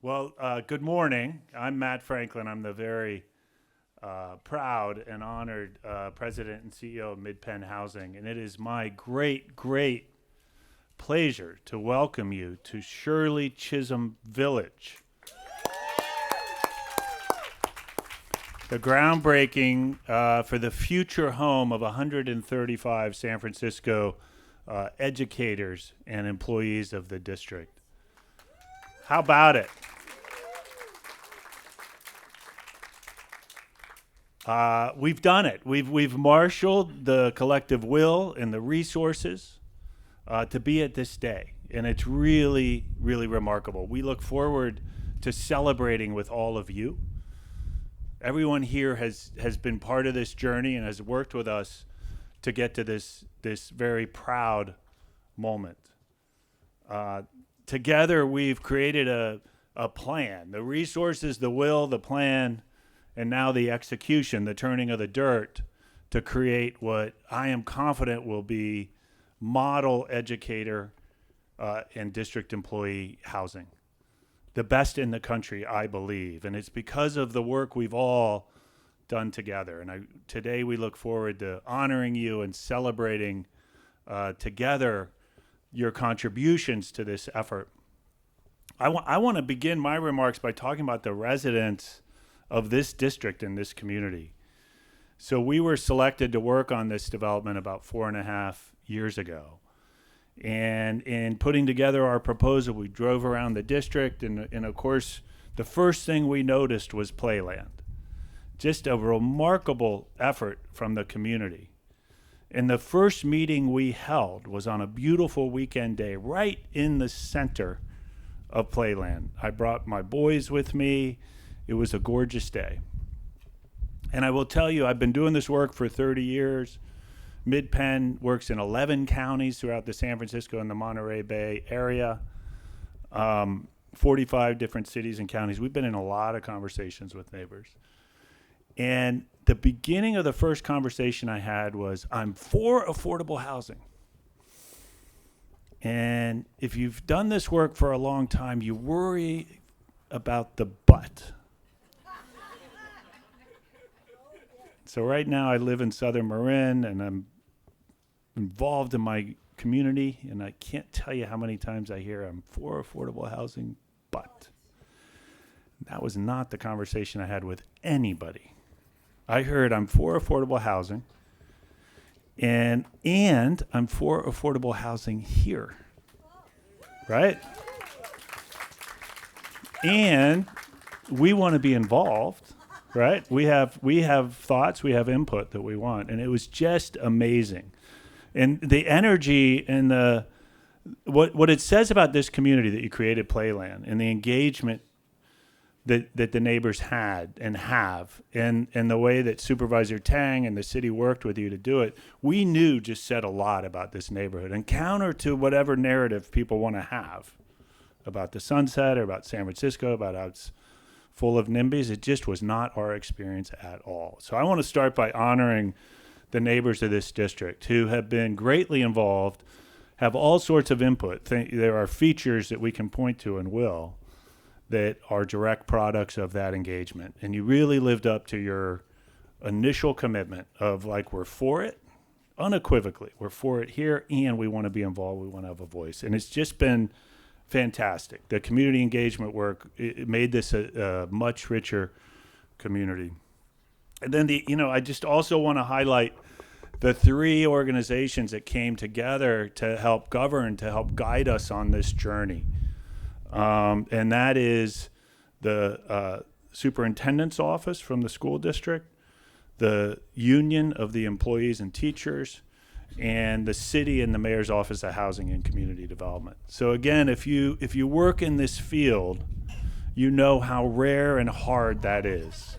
Well, good morning. I'm Matt Franklin. I'm the very proud and honored President and CEO of Mid-Penn Housing, and it is my great pleasure to welcome you to Shirley Chisholm Village, the groundbreaking for the future home of 135 San Francisco educators and employees of the district. How about it? We've done it. We've marshaled the collective will and the resources to be at this day, and it's really remarkable. We look forward to celebrating with all of you. Everyone here has been part of this journey and has worked with us to get to this very proud moment. Together, we've created a plan, the resources, the will, the plan, and now the execution, the turning of the dirt to create what I am confident will be model educator and district employee housing. The best in the country, I believe. And it's because of the work we've all done together. And today we look forward to honoring you and celebrating together your contributions to this effort. I want to begin my remarks by talking about the residents of this district and this community. So we were selected to work on this development about 4.5 years ago. And in putting together our proposal, we drove around the district, and of course, the first thing we noticed was Playland. Just a remarkable effort from the community. And the first meeting we held was on a beautiful weekend day right in the center of Playland. I brought my boys with me. It was a gorgeous day. And I will tell you, I've been doing this work for 30 years. Mid-Penn works in 11 counties throughout the San Francisco and the Monterey Bay area, 45 different cities and counties. We've been in a lot of conversations with neighbors. And the beginning of the first conversation I had was, I'm for affordable housing. And if you've done this work for a long time, you worry about the but. So right now I live in Southern Marin, and I'm involved in my community, and I can't tell you how many times I hear I'm for affordable housing, but. That was not the conversation I had with anybody. I heard I'm for affordable housing, and I'm for affordable housing here, right? And we want to be involved, right? We have thoughts, we have input that we want, and it was just amazing. And the energy and what it says about this community that you created Playland and the engagement that the neighbors had and have, and the way that Supervisor Tang and the city worked with you to do it, we knew just said a lot about this neighborhood, and counter to whatever narrative people want to have about the Sunset or about San Francisco, about how it's full of NIMBYs. It just was not our experience at all. So I want to start by honoring the neighbors of this district who have been greatly involved, have all sorts of input. There are features that we can point to and will that are direct products of that engagement. And you really lived up to your initial commitment of like, we're for it, unequivocally. We're for it here, and we want to be involved. We want to have a voice. And it's just been fantastic. The community engagement work, it made this a much richer community. And then I just also want to highlight the three organizations that came together to help govern, to help guide us on this journey. And that is the superintendent's office from the school district, the union of the employees and teachers, and the city and the mayor's office of housing and community development. So again, if you work in this field, you know how rare and hard that is,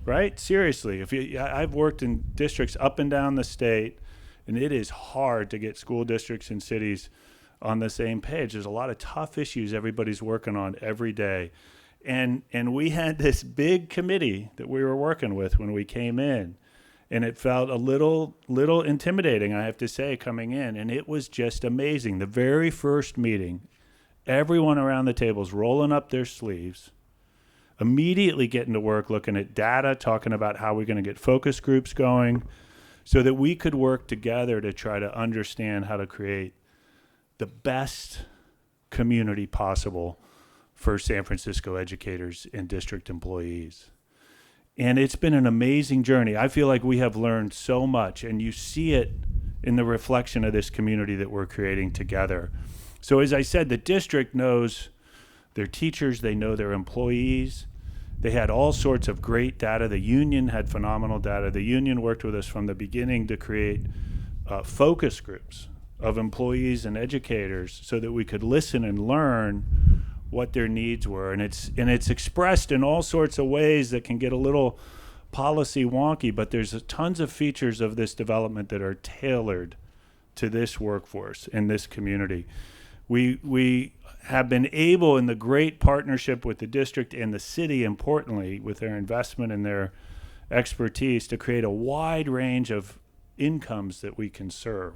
right? Seriously, I've worked in districts up and down the state, and it is hard to get school districts and cities on the same page. There's a lot of tough issues everybody's working on every day. And we had this big committee that we were working with when we came in, and it felt a little intimidating, I have to say, coming in. And it was just amazing. The very first meeting, everyone around the table is rolling up their sleeves, immediately getting to work looking at data, talking about how we're going to get focus groups going so that we could work together to try to understand how to create the best community possible for San Francisco educators and district employees. And it's been an amazing journey. I feel like we have learned so much, and you see it in the reflection of this community that we're creating together. So as I said, the district knows their teachers, they know their employees. They had all sorts of great data. The union had phenomenal data. The union worked with us from the beginning to create focus groups of employees and educators so that we could listen and learn what their needs were. And it's expressed in all sorts of ways that can get a little policy wonky, but there's tons of features of this development that are tailored to this workforce in this community. We have been able, in the great partnership with the district and the city, importantly, with their investment and their expertise, to create a wide range of incomes that we can serve.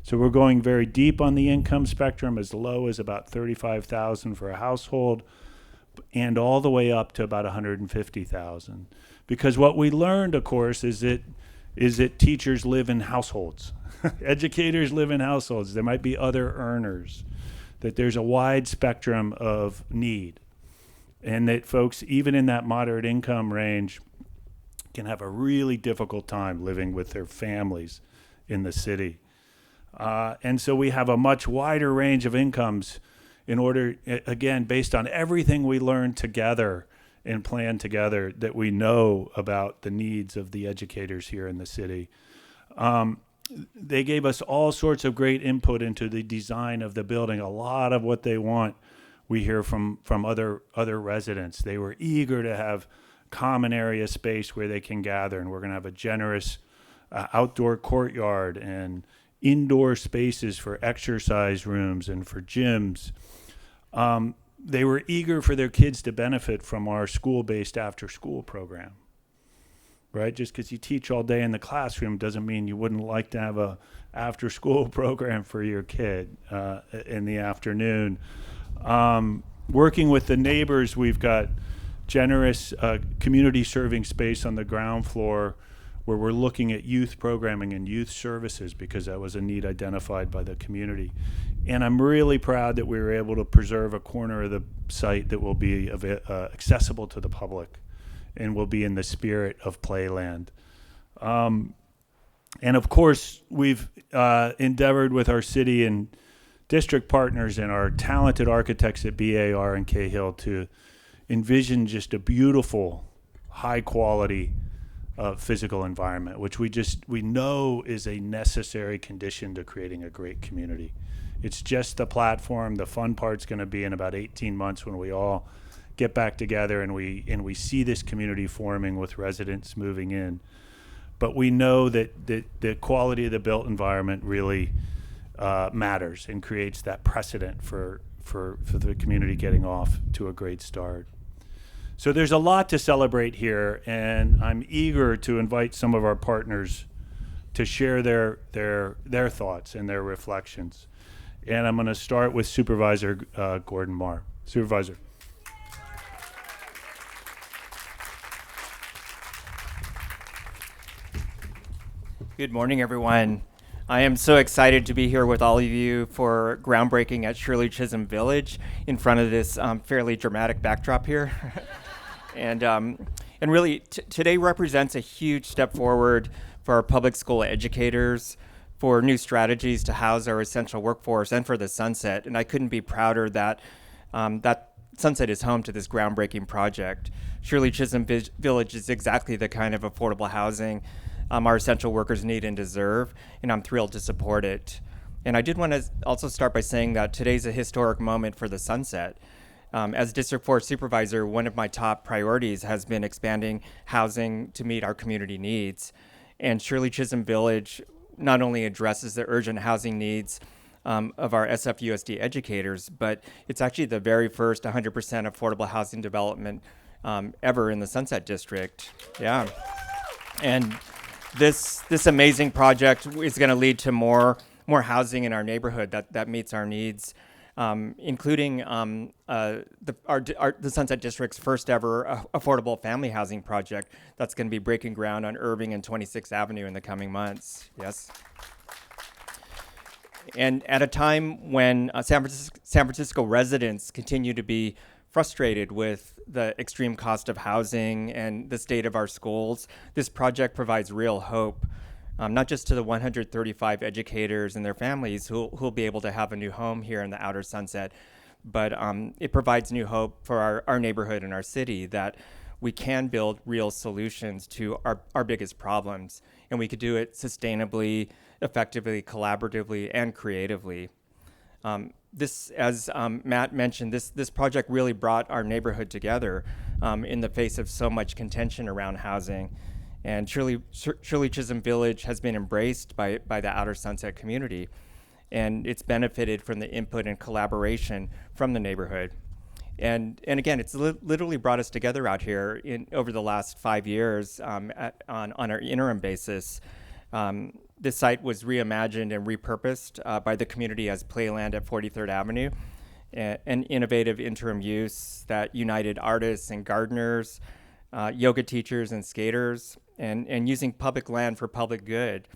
So we're going very deep on the income spectrum, as low as about $35,000 for a household, and all the way up to about $150,000. Because what we learned, of course, is that teachers live in households. Educators live in households. There might be other earners. That there's a wide spectrum of need. And that folks, even in that moderate income range, can have a really difficult time living with their families in the city. And so we have a much wider range of incomes in order, again, based on everything we learned together and plan together, that we know about the needs of the educators here in the city. They gave us all sorts of great input into the design of the building. A lot of what they want, we hear from other residents. They were eager to have common area space where they can gather, and we're going to have a generous outdoor courtyard and indoor spaces for exercise rooms and for gyms. They were eager for their kids to benefit from our school-based after-school program, right? Just because you teach all day in the classroom doesn't mean you wouldn't like to have a after-school program for your kid in the afternoon. Working with the neighbors, we've got generous community serving space on the ground floor where we're looking at youth programming and youth services because that was a need identified by the community. And I'm really proud that we were able to preserve a corner of the site that will be accessible to the public and will be in the spirit of Playland. And of course, we've endeavored with our city and district partners and our talented architects at BAR and Cahill to envision just a beautiful, high quality physical environment, which we know is a necessary condition to creating a great community. It's just the platform. The fun part's going to be in about 18 months when we all get back together and we see this community forming with residents moving in. But we know that the quality of the built environment really matters and creates that precedent for the community getting off to a great start. So there's a lot to celebrate here, and I'm eager to invite some of our partners to share their thoughts and their reflections. And I'm going to start with Supervisor Gordon Marr. Supervisor. Good morning, everyone. I am so excited to be here with all of you for groundbreaking at Shirley Chisholm Village in front of this fairly dramatic backdrop here. And really, today represents a huge step forward for our public school educators, for new strategies to house our essential workforce, and for the Sunset. And I couldn't be prouder that that Sunset is home to this groundbreaking project. Shirley Chisholm Village is exactly the kind of affordable housing our essential workers need and deserve, and I'm thrilled to support it. And I did want to also start by saying that today's a historic moment for the Sunset. As District 4 Supervisor, one of my top priorities has been expanding housing to meet our community needs. And Shirley Chisholm Village not only addresses the urgent housing needs of our SFUSD educators, but it's actually the very first 100% affordable housing development ever in the Sunset District. Yeah. And this amazing project is going to lead to more housing in our neighborhood that meets our needs. including the Sunset District's first ever affordable family housing project that's going to be breaking ground on Irving and 26th Avenue in the coming months. Yes. And at a time when San Francisco residents continue to be frustrated with the extreme cost of housing and the state of our schools, this project provides real hope, not just to the 135 educators and their families who'll be able to have a new home here in the Outer Sunset, but it provides new hope for our neighborhood and our city that we can build real solutions to our biggest problems, and we could do it sustainably, effectively, collaboratively, and creatively. This, as Matt mentioned, this project really brought our neighborhood together in the face of so much contention around housing. And Shirley Chisholm Village has been embraced by the Outer Sunset community, and it's benefited from the input and collaboration from the neighborhood. And again, it's literally brought us together out here over the last 5 years on our interim basis. This site was reimagined and repurposed by the community as playland at 43rd Avenue, an innovative interim use that united artists and gardeners, yoga teachers and skaters, and using public land for public good,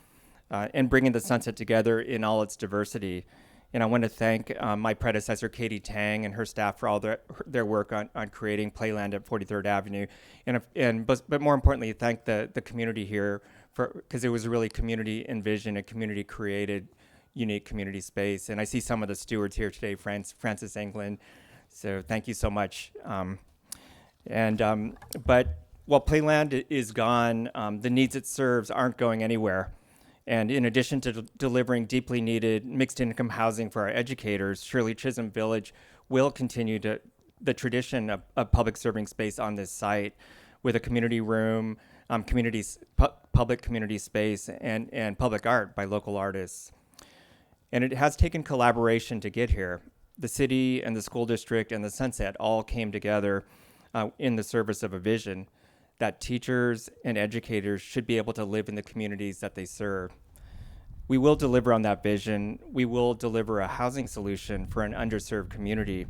and bringing the Sunset together in all its diversity. And I want to thank my predecessor, Katie Tang, and her staff for all their work on creating playland at 43rd Avenue. But more importantly, thank the community here, because it was really community envisioned, a community created, unique community space. And I see some of the stewards here today, Francis England. So thank you so much. But while playland is gone, the needs it serves aren't going anywhere. And in addition to delivering deeply needed mixed income housing for our educators, Shirley Chisholm Village will continue the tradition of public serving space on this site with a community room, public community space, and public art by local artists. And it has taken collaboration to get here. The city and the school district and the Sunset all came together in the service of a vision that teachers and educators should be able to live in the communities that they serve. We will deliver on that vision. We will deliver a housing solution for an underserved community,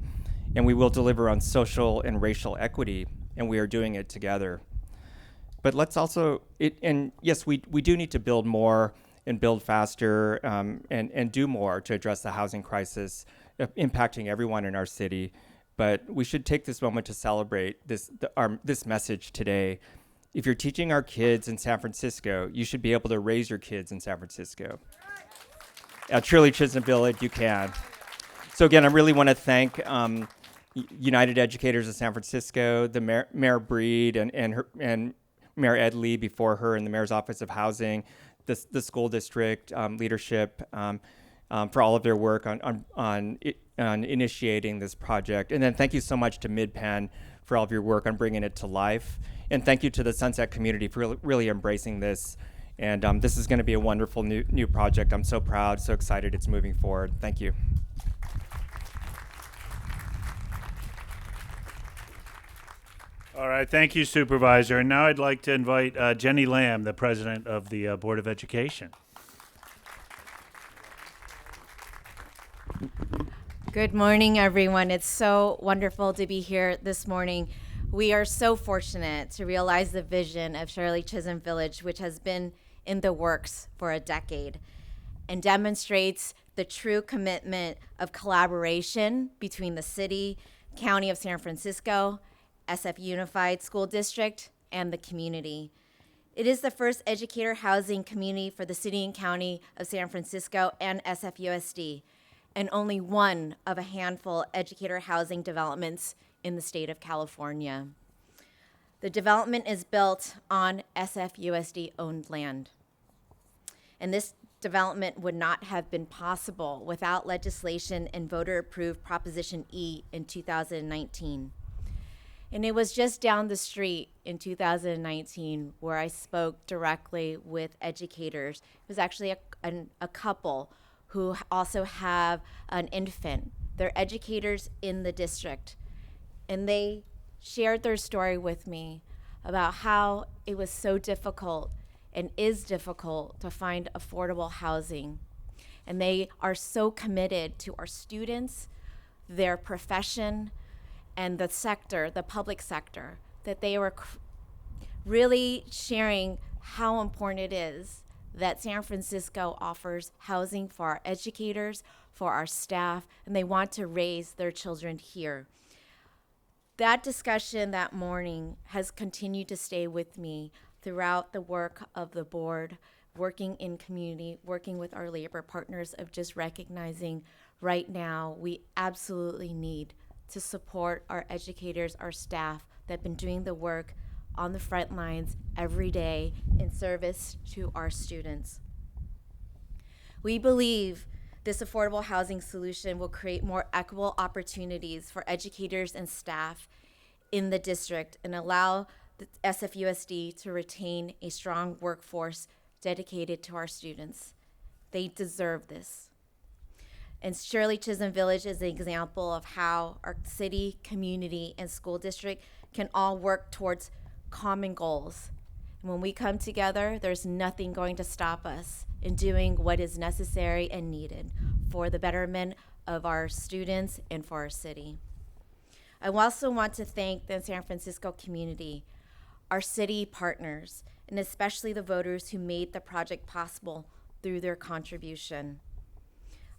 and we will deliver on social and racial equity, and we are doing it together. But let's also, and yes, we do need to build more and build faster and do more to address the housing crisis impacting everyone in our city. But we should take this moment to celebrate this message today. If you're teaching our kids in San Francisco, you should be able to raise your kids in San Francisco. At Shirley Chisholm Village, you can. So again, I really want to thank United Educators of San Francisco, the Mayor Breed and Mayor Ed Lee before her in the Mayor's Office of Housing, the school district leadership for all of their work on initiating this project. And then thank you so much to MidPen for all of your work on bringing it to life. And thank you to the Sunset community for really embracing this. And this is going to be a wonderful new project. I'm so proud, so excited it's moving forward. Thank you. All right, thank you, Supervisor. And now I'd like to invite Jenny Lamb, the President of the Board of Education. Good morning, everyone. It's so wonderful to be here this morning. We are so fortunate to realize the vision of Shirley Chisholm Village, which has been in the works for a decade and demonstrates the true commitment of collaboration between the city, County of San Francisco, SF Unified School District, and the community. It is the first educator housing community for the city and county of San Francisco and SFUSD, and only one of a handful educator housing developments in the state of California. The development is built on SFUSD-owned land. And this development would not have been possible without legislation and voter-approved Proposition E in 2019. And it was just down the street in 2019 where I spoke directly with educators. It was actually a couple who also have an infant. They're educators in the district. And they shared their story with me about how it was so difficult and is difficult to find affordable housing. And they are so committed to our students, their profession and the sector, the public sector, that they were really sharing how important it is that San Francisco offers housing for our educators, for our staff, and they want to raise their children here. That discussion that morning has continued to stay with me throughout the work of the board, working in community, working with our labor partners, of just recognizing right now we absolutely need to support our educators, our staff that have been doing the work on the front lines every day in service to our students. We believe this affordable housing solution will create more equitable opportunities for educators and staff in the district and allow the SFUSD to retain a strong workforce dedicated to our students. They deserve this. And Shirley Chisholm Village is an example of how our city, community, and school district can all work towards common goals. And when we come together, there's nothing going to stop us in doing what is necessary and needed for the betterment of our students and for our city. I also want to thank the San Francisco community, our city partners, and especially the voters who made the project possible through their contribution.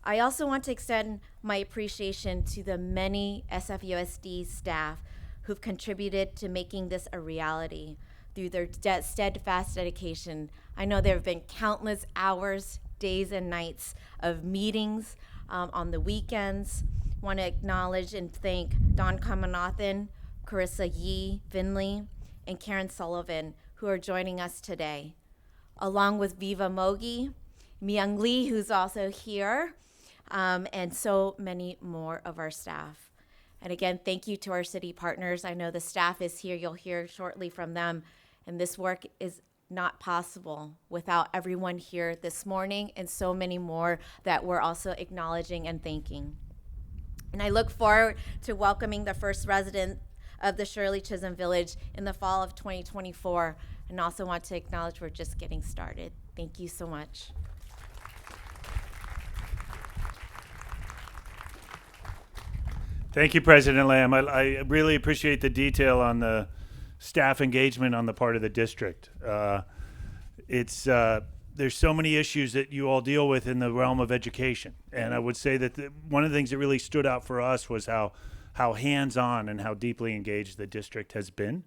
I also want to extend my appreciation to the many SFUSD staff who've contributed to making this a reality through their steadfast dedication. I know there have been countless hours, days, and nights of meetings on the weekends. I want to acknowledge and thank Don Kamanathan, Carissa Yee Finley, and Karen Sullivan, who are joining us today, along with Viva Mogi, Myung Lee, who's also here, and so many more of our staff. And again, thank you to our city partners. I know the staff is here. You'll hear shortly from them. And this work is not possible without everyone here this morning and so many more that we're also acknowledging and thanking. And I look forward to welcoming the first resident of the Shirley Chisholm Village in the fall of 2024. And also want to acknowledge we're just getting started. Thank you so much. Thank you, President Lamb. I really appreciate the detail on the staff engagement on the part of the district. There's so many issues that you all deal with in the realm of education. And I would say that one of the things that really stood out for us was how hands-on and how deeply engaged the district has been.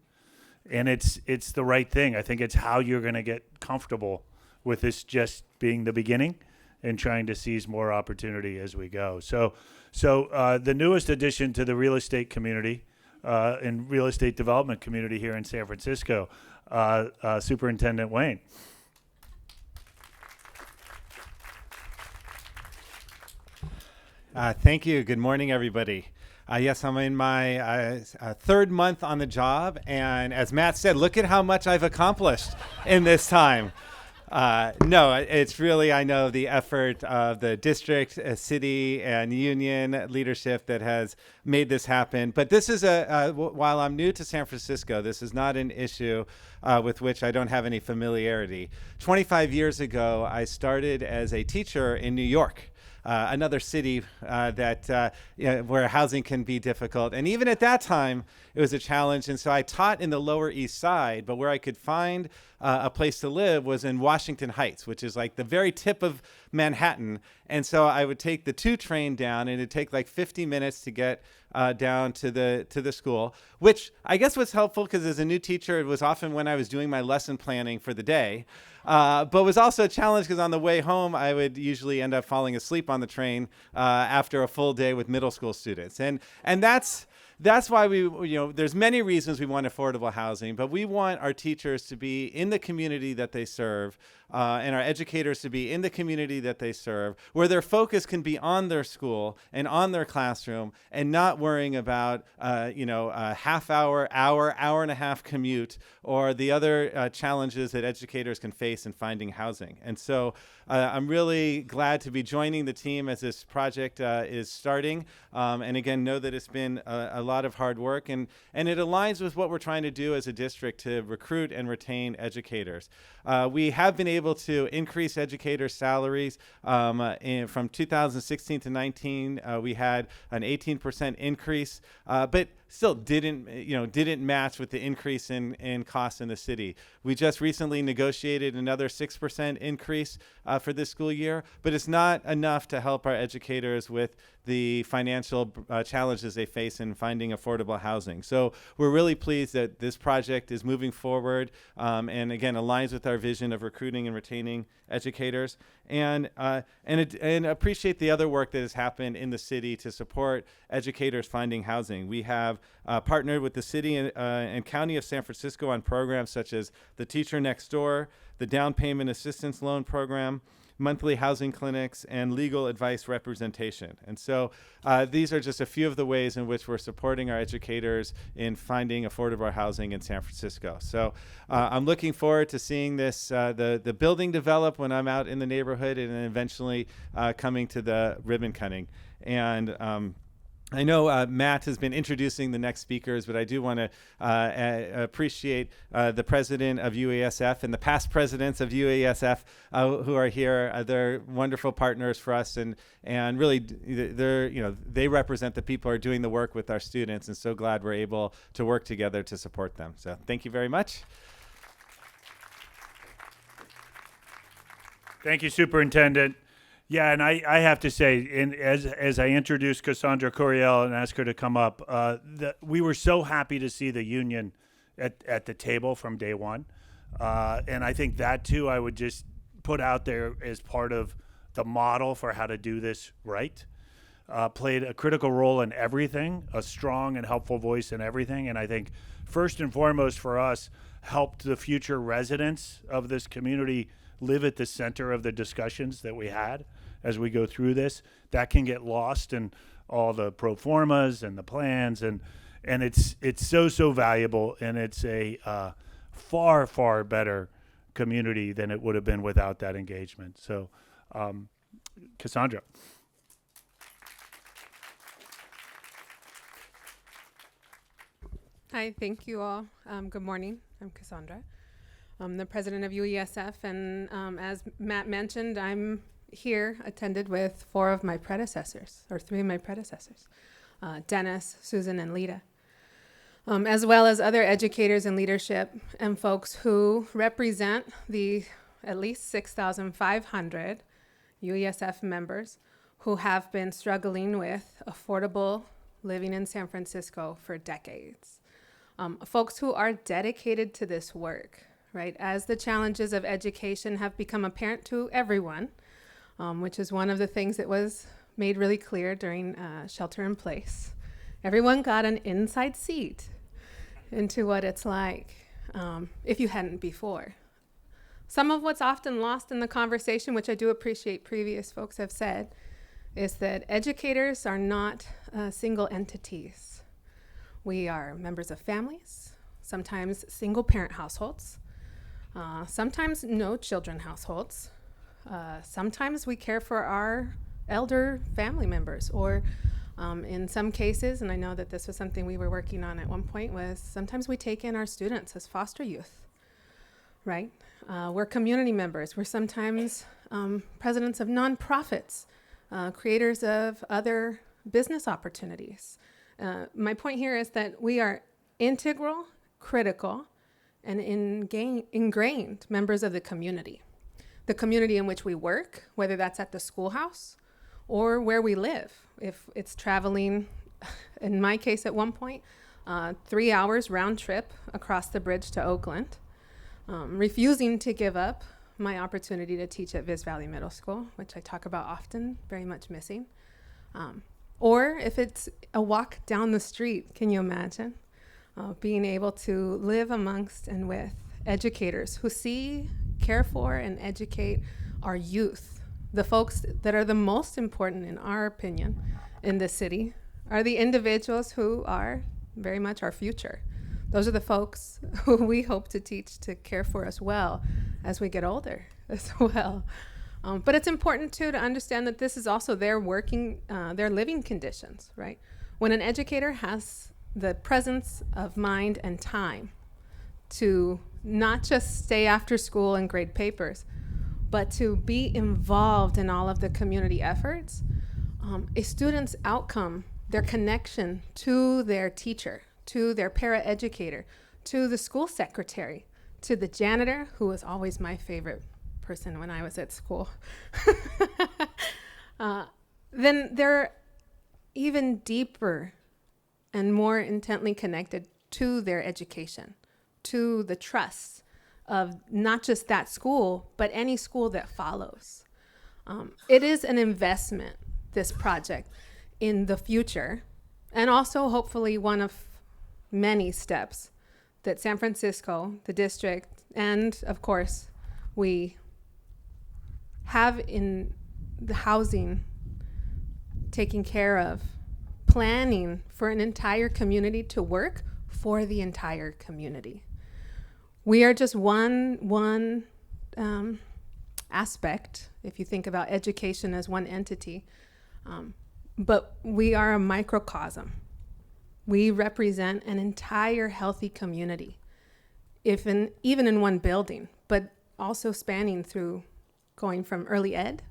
And it's the right thing. I think it's how you're going to get comfortable with this just being the beginning and trying to seize more opportunity as we go. So the newest addition to the real estate community and real estate development community here in San Francisco, Superintendent Wayne. Thank you. Good morning, everybody. Yes, I'm in my third month on the job, and as Matt said, look at how much I've accomplished in this time. No, it's really, I know, the effort of the district, city, and union leadership that has made this happen. But this is while I'm new to San Francisco, this is not an issue with which I don't have any familiarity. 25 years ago, I started as a teacher in New York. Another city where housing can be difficult. And even at that time, it was a challenge. And so I taught in the Lower East Side, but where I could find a place to live was in Washington Heights, which is like the very tip of Manhattan. And so I would take the 2 train down, and it'd take like 50 minutes to get down to the school, which I guess was helpful because as a new teacher, it was often when I was doing my lesson planning for the day. But was also a challenge because on the way home, I would usually end up falling asleep on the train after a full day with middle school students. And that's why there's many reasons we want affordable housing, but we want our teachers to be in the community that they serve, and our educators to be in the community that they serve, where their focus can be on their school and on their classroom and not worrying about, a half hour and a half commute or the other challenges that educators can face in finding housing. And so I'm really glad to be joining the team as this project is starting. And again, know that it's been a lot of hard work, and it aligns with what we're trying to do as a district to recruit and retain educators. We have been able to increase educators' salaries. From 2016 to 19, we had an 18% increase, but still didn't match with the increase in costs in the city. We just recently negotiated another 6% increase for this school year, but it's not enough to help our educators with the financial challenges they face in finding affordable housing. So we're really pleased that this project is moving forward, and again aligns with our vision of recruiting and retaining educators, and appreciate the other work that has happened in the city to support educators finding housing. We have partnered with the city and county of San Francisco on programs such as the Teacher Next Door, the Down Payment Assistance Loan Program, monthly housing clinics, and legal advice representation. And so these are just a few of the ways in which we're supporting our educators in finding affordable housing in San Francisco. So I'm looking forward to seeing this, the building develop when I'm out in the neighborhood, and then eventually coming to the ribbon cutting. And I know Matt has been introducing the next speakers, but I do want to appreciate the president of UASF and the past presidents of UASF who are here. They're wonderful partners for us, and really they represent the people who are doing the work with our students, and so glad we're able to work together to support them. So thank you very much. Thank you, Superintendent. Yeah, and I have to say, as I introduced Cassandra Coriel and asked her to come up, we were so happy to see the union at the table from day one. And I think that, too, I would just put out there as part of the model for how to do this right. Played a critical role in everything, a strong and helpful voice in everything. And I think, first and foremost for us, helped the future residents of this community live at the center of the discussions that we had as we go through this. That can get lost in all the pro formas and the plans, and it's so valuable, and it's a far better community than it would have been without that engagement. So Cassandra. Hi, thank you all. Good morning. I'm Cassandra. I'm the president of UESF, and as Matt mentioned, I'm here attended with three of my predecessors, Dennis, Susan, and Lita, as well as other educators and leadership and folks who represent the at least 6,500 UESF members who have been struggling with affordable living in San Francisco for decades. Folks who are dedicated to this work, right? As the challenges of education have become apparent to everyone, which is one of the things that was made really clear during shelter in place. Everyone got an inside seat into what it's like if you hadn't before. Some of what's often lost in the conversation, which I do appreciate previous folks have said, is that educators are not single entities. We are members of families, sometimes single parent households, sometimes no children households. Sometimes we care for our elder family members, or in some cases, and I know that this was something we were working on at one point, was sometimes we take in our students as foster youth, right? We're community members. We're sometimes presidents of nonprofits, creators of other business opportunities. My point here is that we are integral, critical, and ingrained members of the community in which we work, whether that's at the schoolhouse or where we live. If it's traveling, in my case at one point, 3 hours round trip across the bridge to Oakland, refusing to give up my opportunity to teach at Viz Valley Middle School, which I talk about often, very much missing. Or if it's a walk down the street, can you imagine? Being able to live amongst and with educators who see, care for, and educate our youth. The folks that are the most important, in our opinion, in this city are the individuals who are very much our future. Those are the folks who we hope to teach to care for us well as we get older as well. But it's important, too, to understand that this is also their living conditions, right? When an educator has the presence of mind and time to not just stay after school and grade papers, but to be involved in all of the community efforts. A student's outcome, their connection to their teacher, to their paraeducator, to the school secretary, to the janitor, who was always my favorite person when I was at school, then they're even deeper and more intently connected to their education, to the trust of not just that school, but any school that follows. It is an investment, this project, in the future, and also hopefully one of many steps that San Francisco, the district, and of course, we have in the housing, taking care of, planning for an entire community to work for the entire community. We are just one aspect, if you think about education as one entity, but we are a microcosm. We represent an entire healthy community, even in one building, but also spanning through going from early ed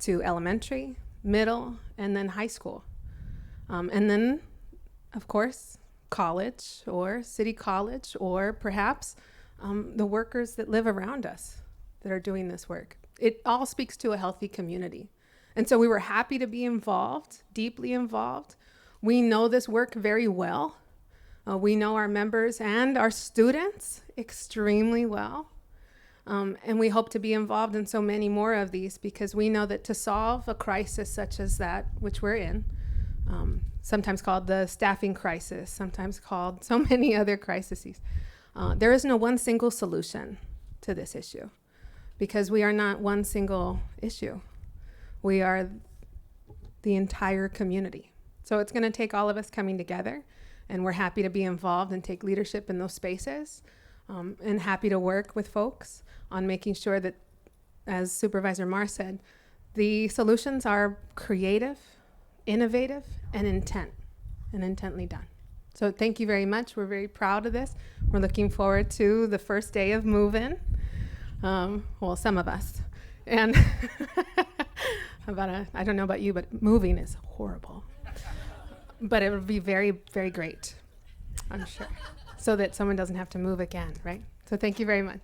to elementary, middle, and then high school. And then, of course, college or city college, or perhaps the workers that live around us that are doing this work. It all speaks to a healthy community. And so we were happy to be involved, deeply involved. We know this work very well. We know our members and our students extremely well. And we hope to be involved in so many more of these, because we know that to solve a crisis such as that, which we're in, sometimes called the staffing crisis, sometimes called so many other crises, there is no one single solution to this issue, because we are not one single issue. We are the entire community. So it's going to take all of us coming together, and we're happy to be involved and take leadership in those spaces, and happy to work with folks on making sure that, as Supervisor Marr said, the solutions are creative, innovative, and intently done. So thank you very much. We're very proud of this. We're looking forward to the first day of move-in. Well, some of us. And I don't know about you, but moving is horrible. But it will be very, very great, I'm sure, so that someone doesn't have to move again, right? So thank you very much.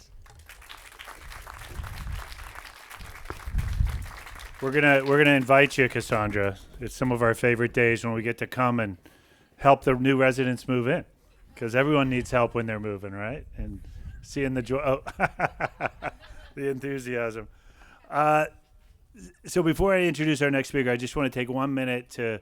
We're gonna invite you, Cassandra. It's some of our favorite days when we get to come and help the new residents move in, because everyone needs help when they're moving, right? And seeing the joy, the enthusiasm. So before I introduce our next speaker, I just want to take 1 minute to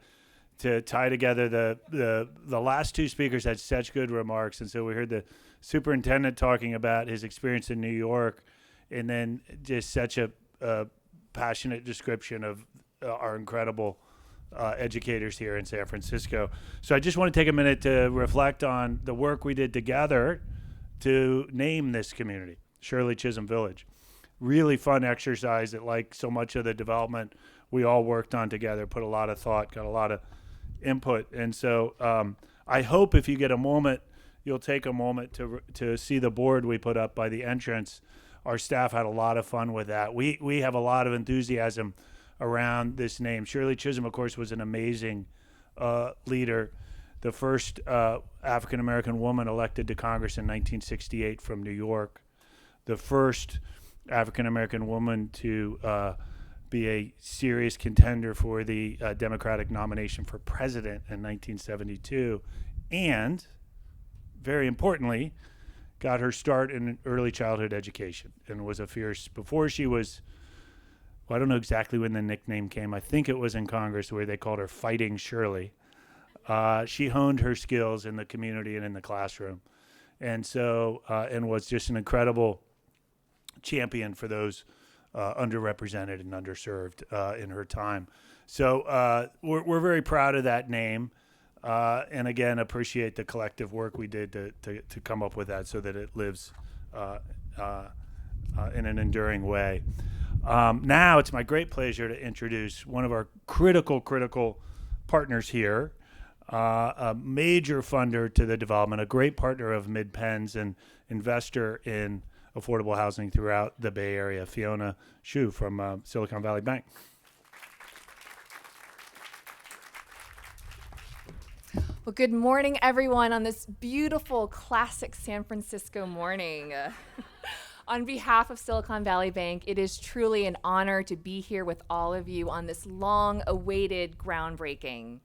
tie together the last two speakers had such good remarks. And so we heard the superintendent talking about his experience in New York, and then just such a passionate description of our incredible educators here in San Francisco. So I just want to take a minute to reflect on the work we did together to name this community, Shirley Chisholm Village. Really fun exercise that, like so much of the development we all worked on together, put a lot of thought, got a lot of input. And so I hope if you get a moment, you'll take a moment to see the board we put up by the entrance. Our staff had a lot of fun with that. We have a lot of enthusiasm around this name. Shirley Chisholm, of course, was an amazing leader, the first African-American woman elected to Congress in 1968 from New York, the first African-American woman to be a serious contender for the Democratic nomination for president in 1972, and, very importantly, got her start in early childhood education and was a fierce, before she was, well, I don't know exactly when the nickname came. I think it was in Congress where they called her Fighting Shirley. She honed her skills in the community and in the classroom. And so, and was just an incredible champion for those underrepresented and underserved in her time. So we're very proud of that name. And again, appreciate the collective work we did to come up with that so that it lives in an enduring way. Now it's my great pleasure to introduce one of our critical partners here, a major funder to the development, a great partner of Mid-Penn's and investor in affordable housing throughout the Bay Area, Fiona Shu from Silicon Valley Bank. Well, good morning, everyone, on this beautiful, classic San Francisco morning. On behalf of Silicon Valley Bank, it is truly an honor to be here with all of you on this long-awaited groundbreaking.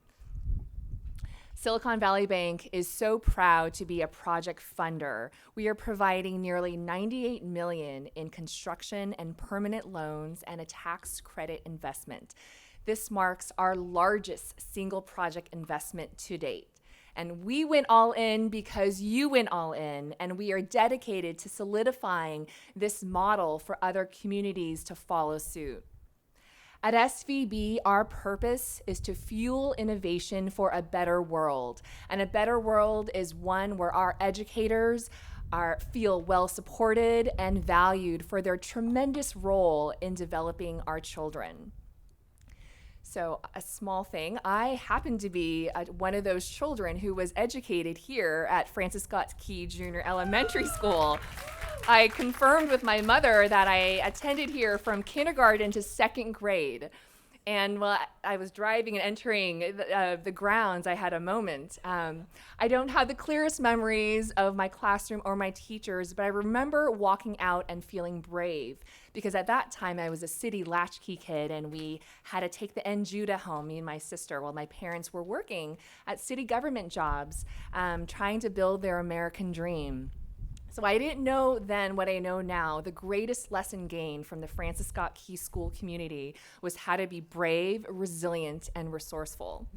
Silicon Valley Bank is so proud to be a project funder. We are providing nearly $98 million in construction and permanent loans and a tax credit investment. This marks our largest single project investment to date. And we went all in because you went all in, and we are dedicated to solidifying this model for other communities to follow suit. At SVB, our purpose is to fuel innovation for a better world. And a better world is one where our educators feel well supported and valued for their tremendous role in developing our children. So a small thing, I happen to be one of those children who was educated here at Francis Scott Key Junior Elementary School. I confirmed with my mother that I attended here from kindergarten to second grade. And while I was driving and entering the grounds, I had a moment. I don't have the clearest memories of my classroom or my teachers, but I remember walking out and feeling brave, because at that time I was a city latchkey kid, and we had to take the NJUDA home, me and my sister, while my parents were working at city government jobs, trying to build their American dream. So I didn't know then what I know now. The greatest lesson gained from the Francis Scott Key School community was how to be brave, resilient, and resourceful.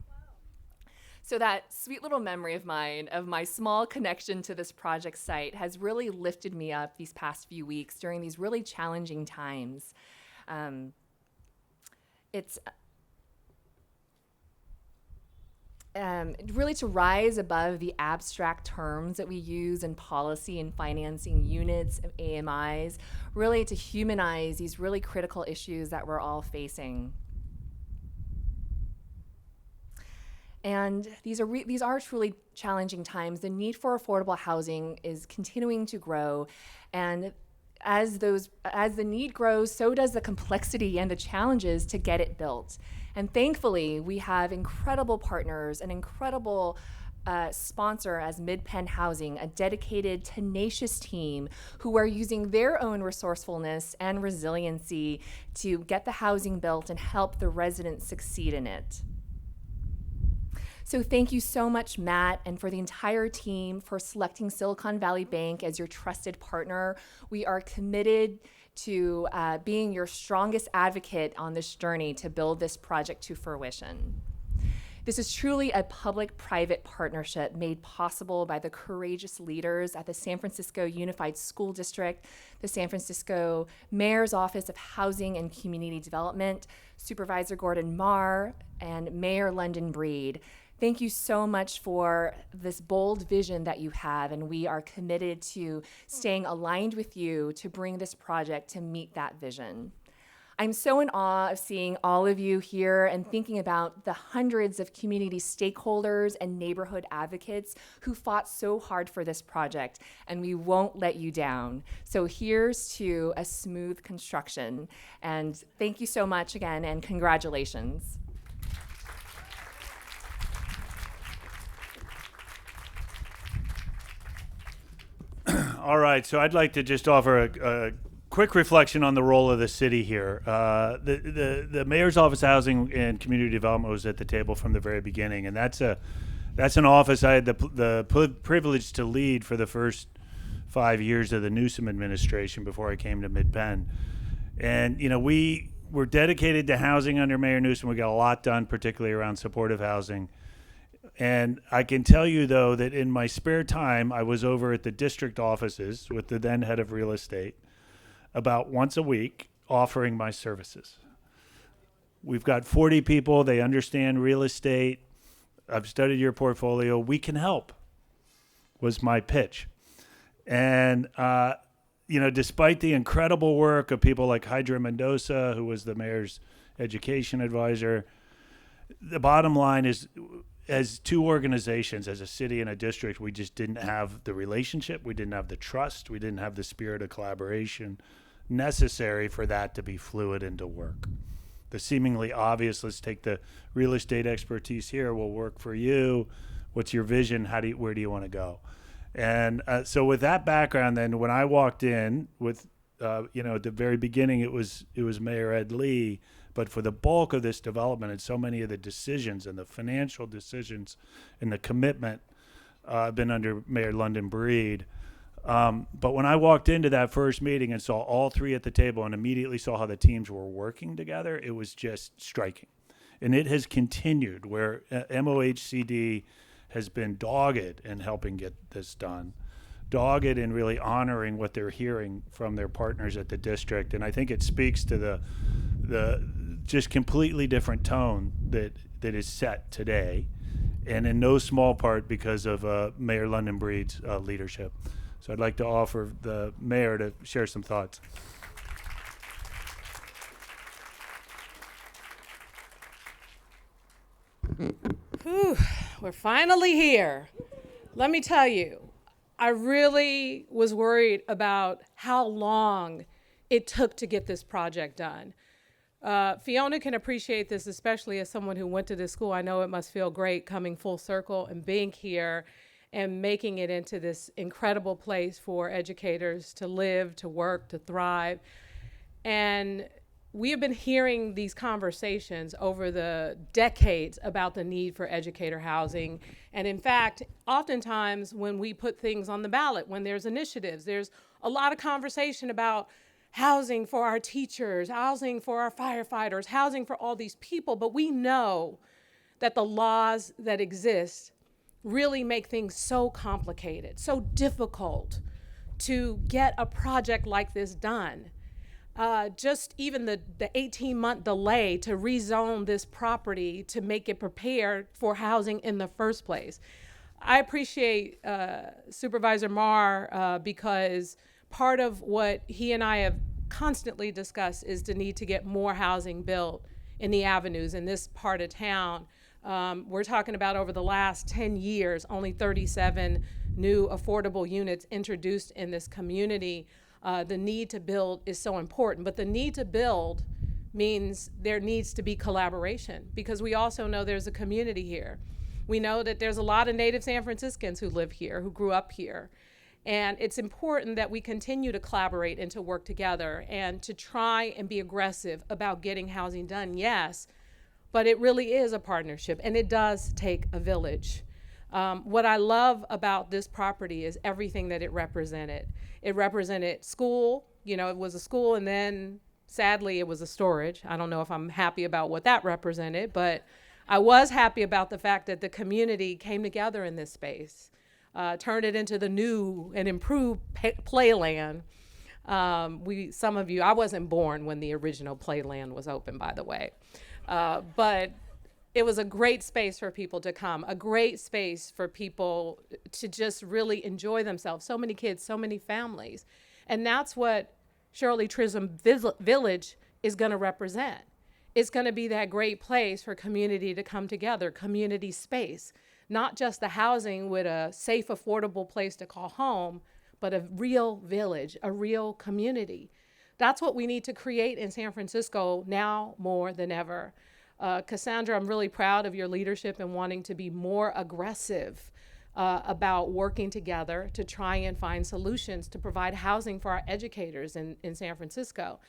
So that sweet little memory of mine, of my small connection to this project site, has really lifted me up these past few weeks during these really challenging times. It's really to rise above the abstract terms that we use in policy and financing units, AMIs, really to humanize these really critical issues that we're all facing. And these are truly challenging times. The need for affordable housing is continuing to grow, and as the need grows, so does the complexity and the challenges to get it built. And thankfully, we have incredible partners, an incredible sponsor as Mid-Penn Housing, a dedicated, tenacious team who are using their own resourcefulness and resiliency to get the housing built and help the residents succeed in it. So thank you so much, Matt, and for the entire team for selecting Silicon Valley Bank as your trusted partner. We are committed to being your strongest advocate on this journey to build this project to fruition. This is truly a public-private partnership made possible by the courageous leaders at the San Francisco Unified School District, the San Francisco Mayor's Office of Housing and Community Development, Supervisor Gordon Marr, and Mayor London Breed. Thank you so much for this bold vision that you have, and we are committed to staying aligned with you to bring this project to meet that vision. I'm so in awe of seeing all of you here and thinking about the hundreds of community stakeholders and neighborhood advocates who fought so hard for this project, and we won't let you down. So here's to a smooth construction, and thank you so much again, and congratulations. All right, so I'd like to just offer a quick reflection on the role of the city here. The Mayor's Office of Housing and Community Development was at the table from the very beginning, and that's an office I had the privilege to lead for the first 5 years of the Newsom administration before I came to Mid-Penn. And we were dedicated to housing under Mayor Newsom. We got a lot done, particularly around supportive housing. And I can tell you, though, that in my spare time, I was over at the district offices with the then head of real estate about once a week offering my services. We've got 40 people. They understand real estate. I've studied your portfolio. We can help, was my pitch. And, despite the incredible work of people like Hydra Mendoza, who was the mayor's education advisor, the bottom line is as two organizations, as a city and a district, we just didn't have the relationship, we didn't have the trust, we didn't have the spirit of collaboration necessary for that to be fluid and to work. The seemingly obvious, let's take the real estate expertise here, will work for you. What's your vision? Where do you want to go? And so with that background, then when I walked in with, at the very beginning, it was Mayor Ed Lee, but for the bulk of this development and so many of the decisions and the financial decisions and the commitment been under Mayor London Breed. But when I walked into that first meeting and saw all three at the table and immediately saw how the teams were working together, it was just striking. And it has continued where MOHCD has been dogged in helping get this done, dogged in really honoring what they're hearing from their partners at the district. And I think it speaks to the just completely different tone that is set today, and in no small part because of Mayor London Breed's leadership. So I'd like to offer the mayor to share some thoughts. Whew, we're finally here. Let me tell you, I really was worried about how long it took to get this project done. Fiona can appreciate this, especially as someone who went to this school. I know it must feel great coming full circle and being here and making it into this incredible place for educators to live, to work, to thrive. And we have been hearing these conversations over the decades about the need for educator housing. And in fact, oftentimes when we put things on the ballot, when there's initiatives, there's a lot of conversation about housing for our teachers, housing for our firefighters, housing for all these people. But we know that the laws that exist really make things so complicated, so difficult to get a project like this done. Just even the 18-month delay to rezone this property to make it prepared for housing in the first place. I appreciate Supervisor Marr because part of what he and I have constantly discussed is the need to get more housing built in the avenues in this part of town. We're talking about over the last 10 years, only 37 new affordable units introduced in this community. The need to build is so important, but the need to build means there needs to be collaboration because we also know there's a community here. We know that there's a lot of native San Franciscans who live here, who grew up here. And it's important that we continue to collaborate and to work together and to try and be aggressive about getting housing done, yes, but it really is a partnership and it does take a village. What I love about this property is everything that it represented. It represented school, it was a school, and then sadly it was a storage. I don't know if I'm happy about what that represented, but I was happy about the fact that the community came together in this space, turned it into the new and improved playland. Some of you, I wasn't born when the original playland was open, by the way, but it was a great space for people to come, a great space for people to just really enjoy themselves. So many kids, so many families. And that's what Shirley Chisholm Village is going to represent. It's going to be that great place for community to come together, community space, not just the housing with a safe, affordable place to call home, but a real village, a real community. That's what we need to create in San Francisco now more than ever. Cassandra, I'm really proud of your leadership and wanting to be more aggressive about working together to try and find solutions to provide housing for our educators in San Francisco.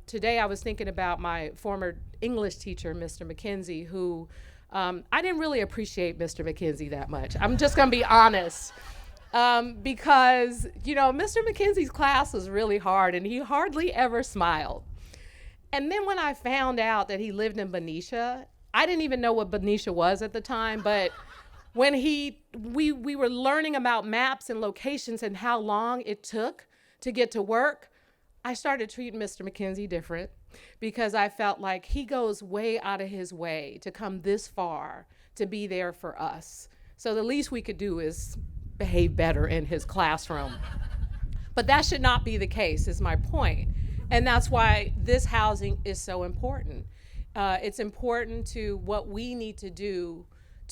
Today I was thinking about my former English teacher, Mr. McKenzie, who I didn't really appreciate Mr. McKenzie that much. I'm just gonna be honest. Because, Mr. McKenzie's class was really hard and he hardly ever smiled. And then when I found out that he lived in Benicia, I didn't even know what Benicia was at the time, but when we were learning about maps and locations and how long it took to get to work, I started treating Mr. McKenzie different because I felt like he goes way out of his way to come this far to be there for us. So the least we could do is behave better in his classroom. But that should not be the case, is my point. And that's why this housing is so important. It's important to what we need to do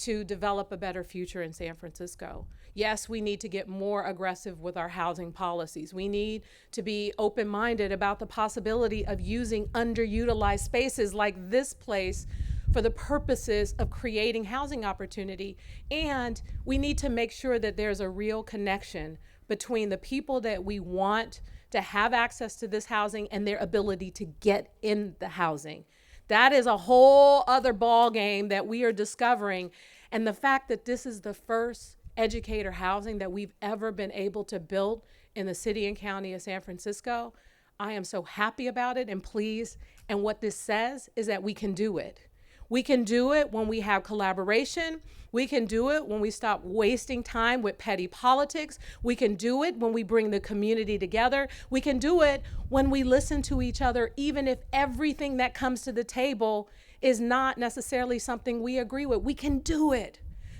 to develop a better future in San Francisco. Yes, we need to get more aggressive with our housing policies. We need to be open-minded about the possibility of using underutilized spaces like this place for the purposes of creating housing opportunity. And we need to make sure that there's a real connection between the people that we want to have access to this housing and their ability to get in the housing. That is a whole other ball game that we are discovering. And the fact that this is the first educator housing that we've ever been able to build in the city and county of San Francisco, I am so happy about it and pleased. And what this says is that we can do it. We can do it when we have collaboration. We can do it when we stop wasting time with petty politics. We can do it when we bring the community together. We can do it when we listen to each other, even if everything that comes to the table is not necessarily something we agree with. We can do it.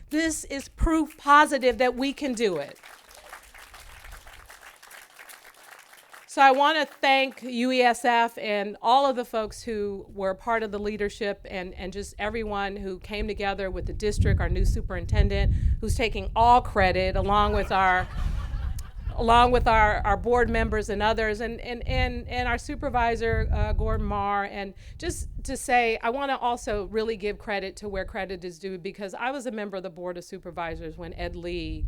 This is proof positive that we can do it. So I want to thank UESF and all of the folks who were part of the leadership and just everyone who came together with the district, our new superintendent, who's taking all credit, along with our board members and others, and our supervisor, Gordon Marr. And just to say, I want to also really give credit to where credit is due, because I was a member of the Board of Supervisors when Ed Lee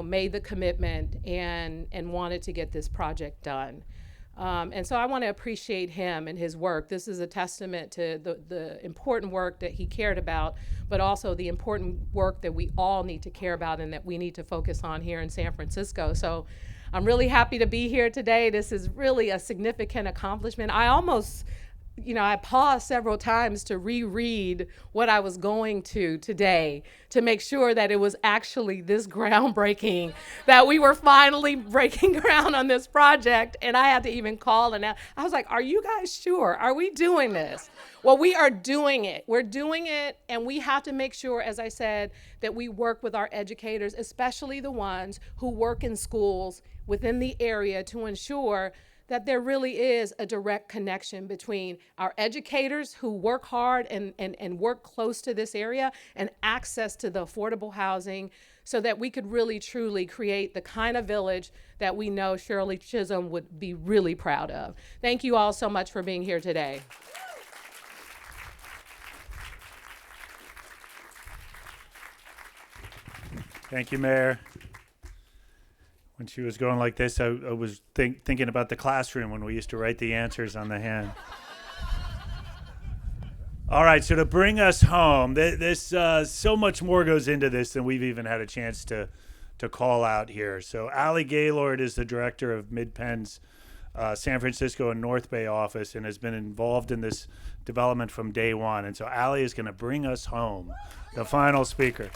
made the commitment and wanted to get this project done. And so I want to appreciate him and his work. This is a testament to the important work that he cared about, but also the important work that we all need to care about and that we need to focus on here in San Francisco. So I'm really happy to be here today. This is really a significant accomplishment. I paused several times to reread what I was going to today to make sure that it was actually this groundbreaking, that we were finally breaking ground on this project. And I had to even call and I was like, are you guys sure? Are we doing this? Well, we are doing it. We're doing it. And we have to make sure, as I said, that we work with our educators, especially the ones who work in schools within the area, to ensure that there really is a direct connection between our educators who work hard and work close to this area and access to the affordable housing, so that we could really truly create the kind of village that we know Shirley Chisholm would be really proud of. Thank you all so much for being here today. Thank you, Mayor. When she was going like this, I was thinking about the classroom when we used to write the answers on the hand. All right, so to bring us home, so much more goes into this than we've even had a chance to call out here. So Allie Gaylord is the director of MidPenn's San Francisco and North Bay office and has been involved in this development from day one. And so Allie is going to bring us home, the final speaker.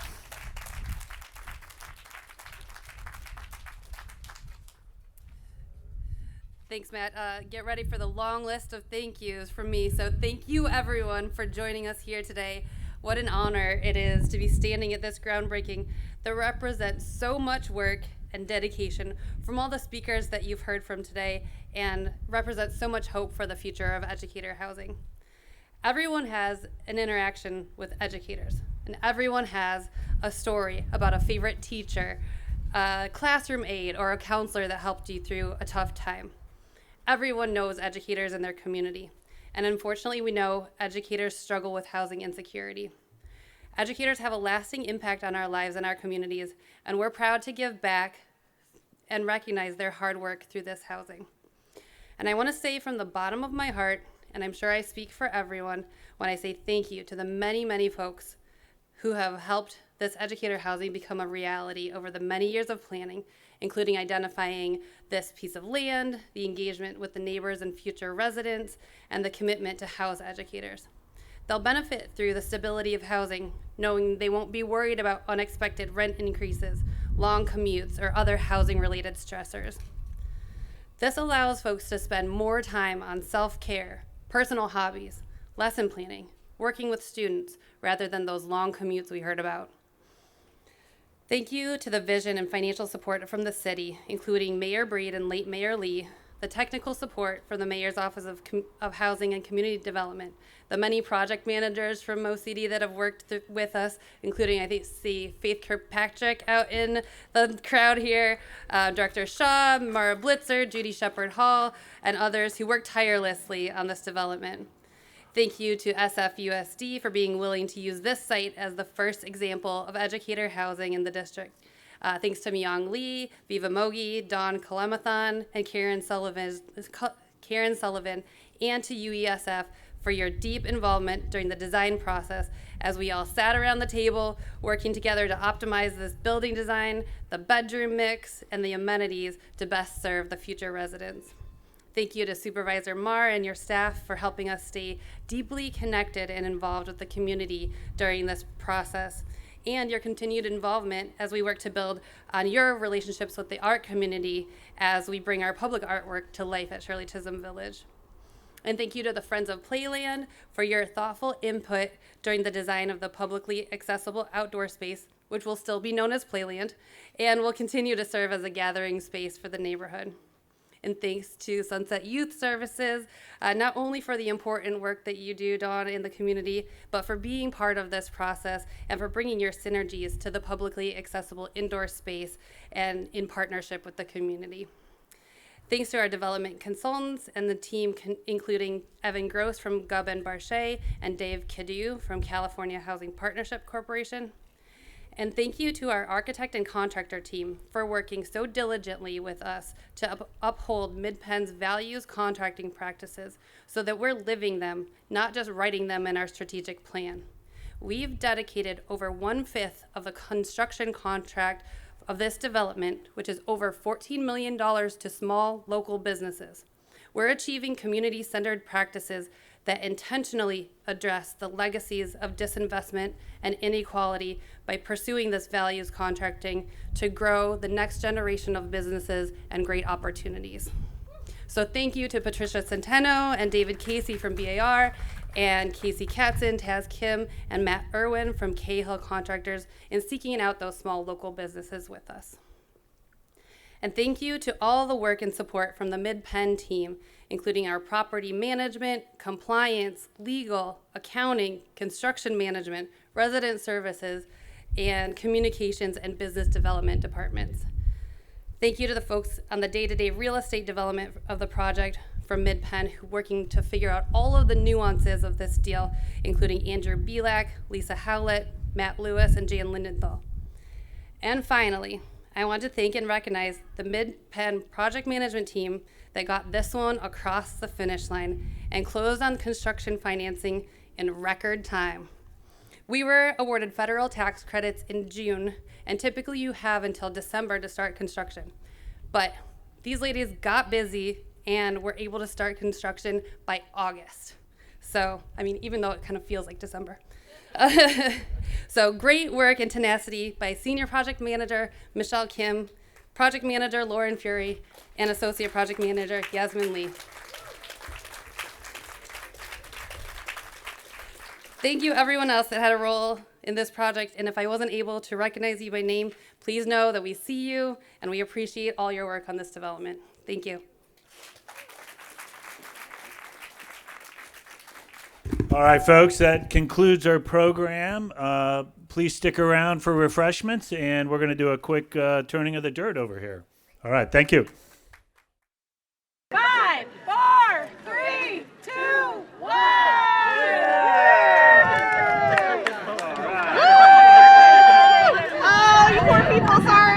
Thanks, Matt. Get ready for the long list of thank yous from me. So thank you, everyone, for joining us here today. What an honor it is to be standing at this groundbreaking that represents so much work and dedication from all the speakers that you've heard from today, and represents so much hope for the future of educator housing. Everyone has an interaction with educators, and everyone has a story about a favorite teacher, a classroom aide, or a counselor that helped you through a tough time. Everyone knows educators in their community, and unfortunately we know educators struggle with housing insecurity. Educators have a lasting impact on our lives and our communities, and we're proud to give back and recognize their hard work through this housing. And I want to say from the bottom of my heart, and I'm sure I speak for everyone when I say thank you to the many, many folks who have helped this educator housing become a reality over the many years of planning, including identifying this piece of land, the engagement with the neighbors and future residents, and the commitment to house educators. They'll benefit through the stability of housing, knowing they won't be worried about unexpected rent increases, long commutes, or other housing-related stressors. This allows folks to spend more time on self-care, personal hobbies, lesson planning, working with students, rather than those long commutes we heard about. Thank you to the vision and financial support from the city, including Mayor Breed and late Mayor Lee, the technical support from the Mayor's Office of Housing and Community Development, the many project managers from MoCD that have worked with us, including, I think, see Faith Kirkpatrick out in the crowd here, Director Shaw, Mara Blitzer, Judy Shepard-Hall, and others who worked tirelessly on this development. Thank you to SFUSD for being willing to use this site as the first example of educator housing in the district. Thanks to Myong Lee, Viva Mogi, Dawn Kalamathan, and Karen Sullivan, and to UESF for your deep involvement during the design process as we all sat around the table working together to optimize this building design, the bedroom mix, and the amenities to best serve the future residents. Thank you to Supervisor Marr and your staff for helping us stay deeply connected and involved with the community during this process, and your continued involvement as we work to build on your relationships with the art community as we bring our public artwork to life at Shirley Chisholm Village. And thank you to the Friends of Playland for your thoughtful input during the design of the publicly accessible outdoor space, which will still be known as Playland, and will continue to serve as a gathering space for the neighborhood. And thanks to Sunset Youth Services, not only for the important work that you do, Dawn, in the community, but for being part of this process and for bringing your synergies to the publicly accessible indoor space and in partnership with the community. Thanks to our development consultants and the team, including Evan Gross from Gubb & Barchet and Dave Kidu from California Housing Partnership Corporation. And thank you to our architect and contractor team for working so diligently with us to uphold Mid-Penn's values contracting practices so that we're living them, not just writing them in our strategic plan. We've dedicated over 1/5 of the construction contract of this development, which is over $14 million, to small local businesses. We're achieving community-centered practices that intentionally address the legacies of disinvestment and inequality by pursuing this values contracting to grow the next generation of businesses and great opportunities. So thank you to Patricia Centeno and David Casey from BAR, and Casey Katzen, Taz Kim, and Matt Irwin from Cahill Contractors in seeking out those small local businesses with us. And thank you to all the work and support from the Mid-Penn team, including our property management, compliance, legal, accounting, construction management, resident services, and communications and business development departments. Thank you to the folks on the day-to-day real estate development of the project from Mid-Penn who are working to figure out all of the nuances of this deal, including Andrew Belak, Lisa Howlett, Matt Lewis, and Jan Lindenthal. And finally, I want to thank and recognize the Mid-Penn project management team that got this one across the finish line and closed on construction financing in record time. We were awarded federal tax credits in June, and typically you have until December to start construction. But these ladies got busy and were able to start construction by August. So, I mean, even though it kind of feels like December. So great work and tenacity by Senior Project Manager Michelle Kim, Project Manager Lauren Fury, and Associate Project Manager Yasmin Lee. Thank you everyone else that had a role in this project, and if I wasn't able to recognize you by name, please know that we see you and we appreciate all your work on this development. Thank you. All right, folks, that concludes our program. Please stick around for refreshments, and we're going to do a quick turning of the dirt over here. All right, thank you. 5, 4, 3, 2, 1. Oh, you poor people, sorry.